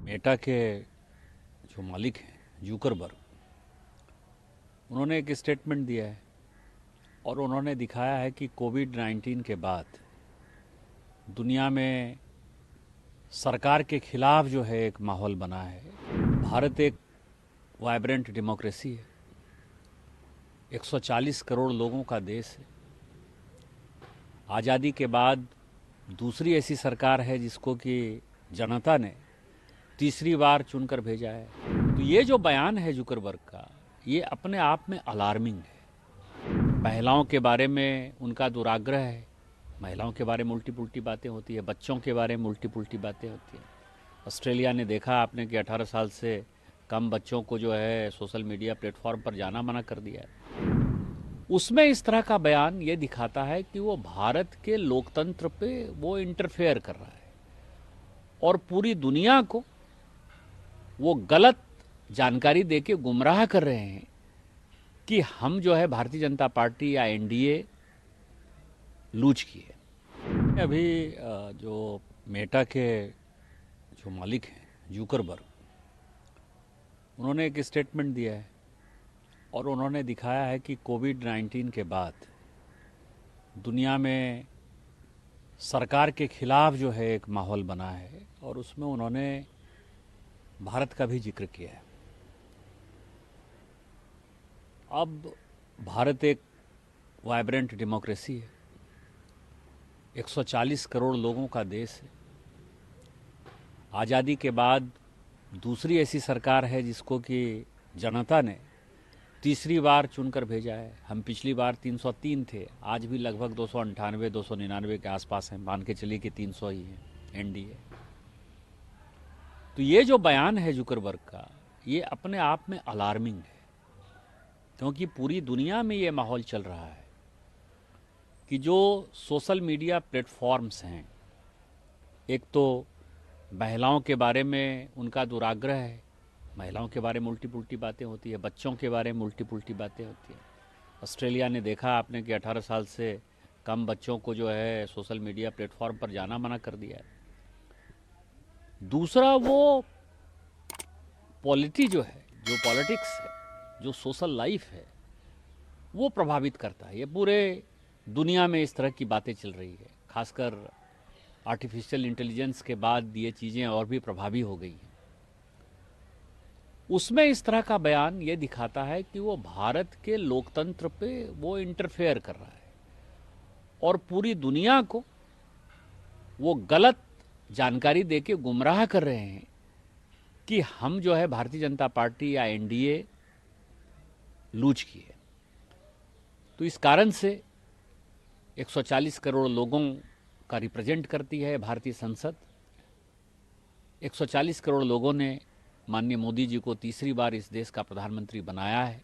Meta के जो मालिक हैं जुकरबर्ग, उन्होंने एक स्टेटमेंट दिया है और उन्होंने दिखाया है कि कोविड-19 के बाद दुनिया में सरकार के खिलाफ जो है एक माहौल बना है। भारत एक वाइब्रेंट डेमोक्रेसी है, 140 करोड़ लोगों का देश है। आज़ादी के बाद दूसरी ऐसी सरकार है जिसको कि जनता ने तीसरी बार चुनकर भेजा है। तो ये जो बयान है जुकरबर्ग का, ये अपने आप में अलार्मिंग है। महिलाओं के बारे में उनका दुराग्रह है, महिलाओं के बारे में उल्टी पुल्टी बातें होती है, बच्चों के बारे में उल्टी पुल्टी बातें होती हैं। ऑस्ट्रेलिया ने देखा आपने कि 18 साल से कम बच्चों को जो है सोशल मीडिया प्लेटफॉर्म पर जाना मना कर दिया है। उसमें इस तरह का बयान ये दिखाता है कि वो भारत के लोकतंत्र पे वो इंटरफेयर कर रहा है और पूरी दुनिया को वो गलत जानकारी देके गुमराह कर रहे हैं कि हम जो है भारतीय जनता पार्टी या एनडीए लूज की है। अभी जो मेटा के जो मालिक हैं जुकरबर्ग, उन्होंने एक स्टेटमेंट दिया है और उन्होंने दिखाया है कि कोविड-19 के बाद दुनिया में सरकार के खिलाफ जो है एक माहौल बना है और उसमें उन्होंने भारत का भी जिक्र किया है। अब भारत एक वाइब्रेंट डेमोक्रेसी है, 140 करोड़ लोगों का देश है। आज़ादी के बाद दूसरी ऐसी सरकार है जिसको कि जनता ने तीसरी बार चुनकर भेजा है। हम पिछली बार 303 थे, आज भी लगभग 298 299 के आसपास हैं, मान के चलिए कि 300 ही हैं एनडीए। तो ये जो बयान है जुकरबर्ग का, ये अपने आप में अलार्मिंग है, क्योंकि पूरी दुनिया में ये माहौल चल रहा है कि जो सोशल मीडिया प्लेटफॉर्म्स हैं, एक तो महिलाओं के बारे में उनका दुराग्रह है, महिलाओं के बारे में उल्टी पुल्टी बातें होती है, बच्चों के बारे में उल्टी पुल्टी बातें होती हैं। ऑस्ट्रेलिया ने देखा आपने कि 18 साल से कम बच्चों को जो है सोशल मीडिया प्लेटफॉर्म पर जाना मना कर दिया है। दूसरा वो पॉलिटी जो है, जो पॉलिटिक्स है, जो सोशल लाइफ है, वो प्रभावित करता है। ये पूरे दुनिया में इस तरह की बातें चल रही है, खासकर आर्टिफिशियल इंटेलिजेंस के बाद ये चीज़ें और भी प्रभावी हो गई हैं। उसमें इस तरह का बयान ये दिखाता है कि वो भारत के लोकतंत्र पे वो इंटरफेयर कर रहा है और पूरी दुनिया को वो गलत जानकारी देके गुमराह कर रहे हैं कि हम जो है भारतीय जनता पार्टी या एनडीए लूज की है। तो इस कारण से 140 करोड़ लोगों का रिप्रेजेंट करती है भारतीय संसद। 140 करोड़ लोगों ने माननीय मोदी जी को तीसरी बार इस देश का प्रधानमंत्री बनाया है,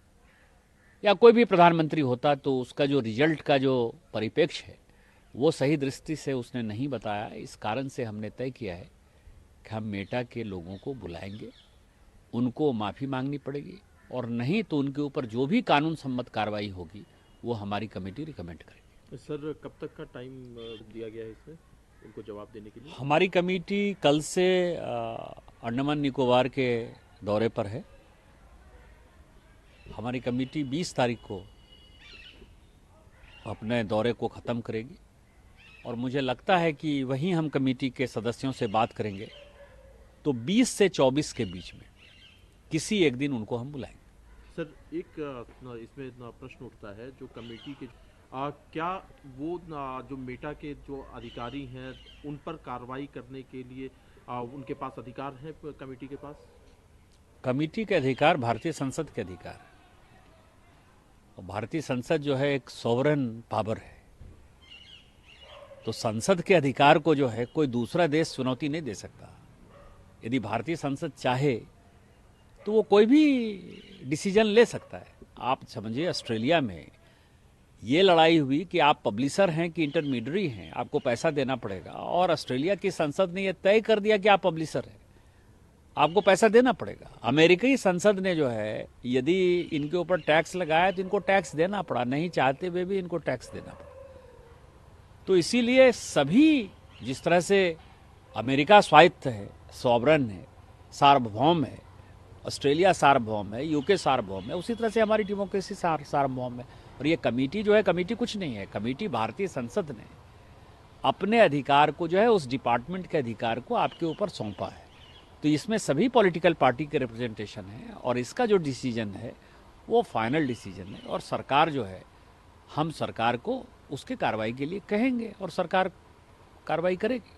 या कोई भी प्रधानमंत्री होता तो उसका जो रिजल्ट का जो परिप्रेक्ष्य है वो सही दृष्टि से उसने नहीं बताया। इस कारण से हमने तय किया है कि हम मेटा के लोगों को बुलाएंगे, उनको माफ़ी मांगनी पड़ेगी, और नहीं तो उनके ऊपर जो भी कानून सम्मत कार्रवाई होगी वो हमारी कमेटी रिकमेंड करेगी। सर, कब तक का टाइम दिया गया है इसमें उनको जवाब देने के लिए? हमारी कमेटी कल से अंडमान निकोबार के दौरे पर है। हमारी कमेटी 20 तारीख को अपने दौरे को ख़त्म करेगी और मुझे लगता है कि वहीं हम कमेटी के सदस्यों से बात करेंगे, तो 20 से 24 के बीच में किसी एक दिन उनको हम बुलाएंगे। सर, एक इसमें प्रश्न उठता है, जो कमेटी के क्या वो जो मेटा के जो अधिकारी हैं उन पर कार्रवाई करने के लिए उनके पास अधिकार हैं? कमेटी के पास कमेटी के अधिकार भारतीय संसद के अधिकार है, और भारतीय संसद जो है एक सॉवरेन पावर है। तो संसद के अधिकार को जो है कोई दूसरा देश चुनौती नहीं दे सकता। यदि भारतीय संसद चाहे तो वो कोई भी डिसीजन ले सकता है। आप समझिए, ऑस्ट्रेलिया में ये लड़ाई हुई कि आप पब्लिशर हैं कि इंटरमीडियरी हैं, आपको पैसा देना पड़ेगा, और ऑस्ट्रेलिया की संसद ने यह तय कर दिया कि आप पब्लिशर हैं, आपको पैसा देना पड़ेगा। अमेरिकी संसद ने जो है यदि इनके ऊपर टैक्स लगाया तो इनको टैक्स देना पड़ा, नहीं चाहते हुए भी इनको टैक्स देना पड़ा। तो इसीलिए सभी, जिस तरह से अमेरिका स्वायत्त है, सॉवरन है, सार्वभौम है, ऑस्ट्रेलिया सार्वभौम है, यूके सार्वभौम है, उसी तरह से हमारी डेमोक्रेसी सार्वभौम है। और ये कमेटी जो है, कमेटी कुछ नहीं है, कमेटी भारतीय संसद ने अपने अधिकार को जो है उस डिपार्टमेंट के अधिकार को आपके ऊपर सौंपा है। तो इसमें सभी पॉलिटिकल पार्टी के रिप्रेजेंटेशन है और इसका जो डिसीजन है वो फाइनल डिसीजन है। और सरकार जो है, हम सरकार को उसके कार्रवाई के लिए कहेंगे और सरकार कार्रवाई करेगी।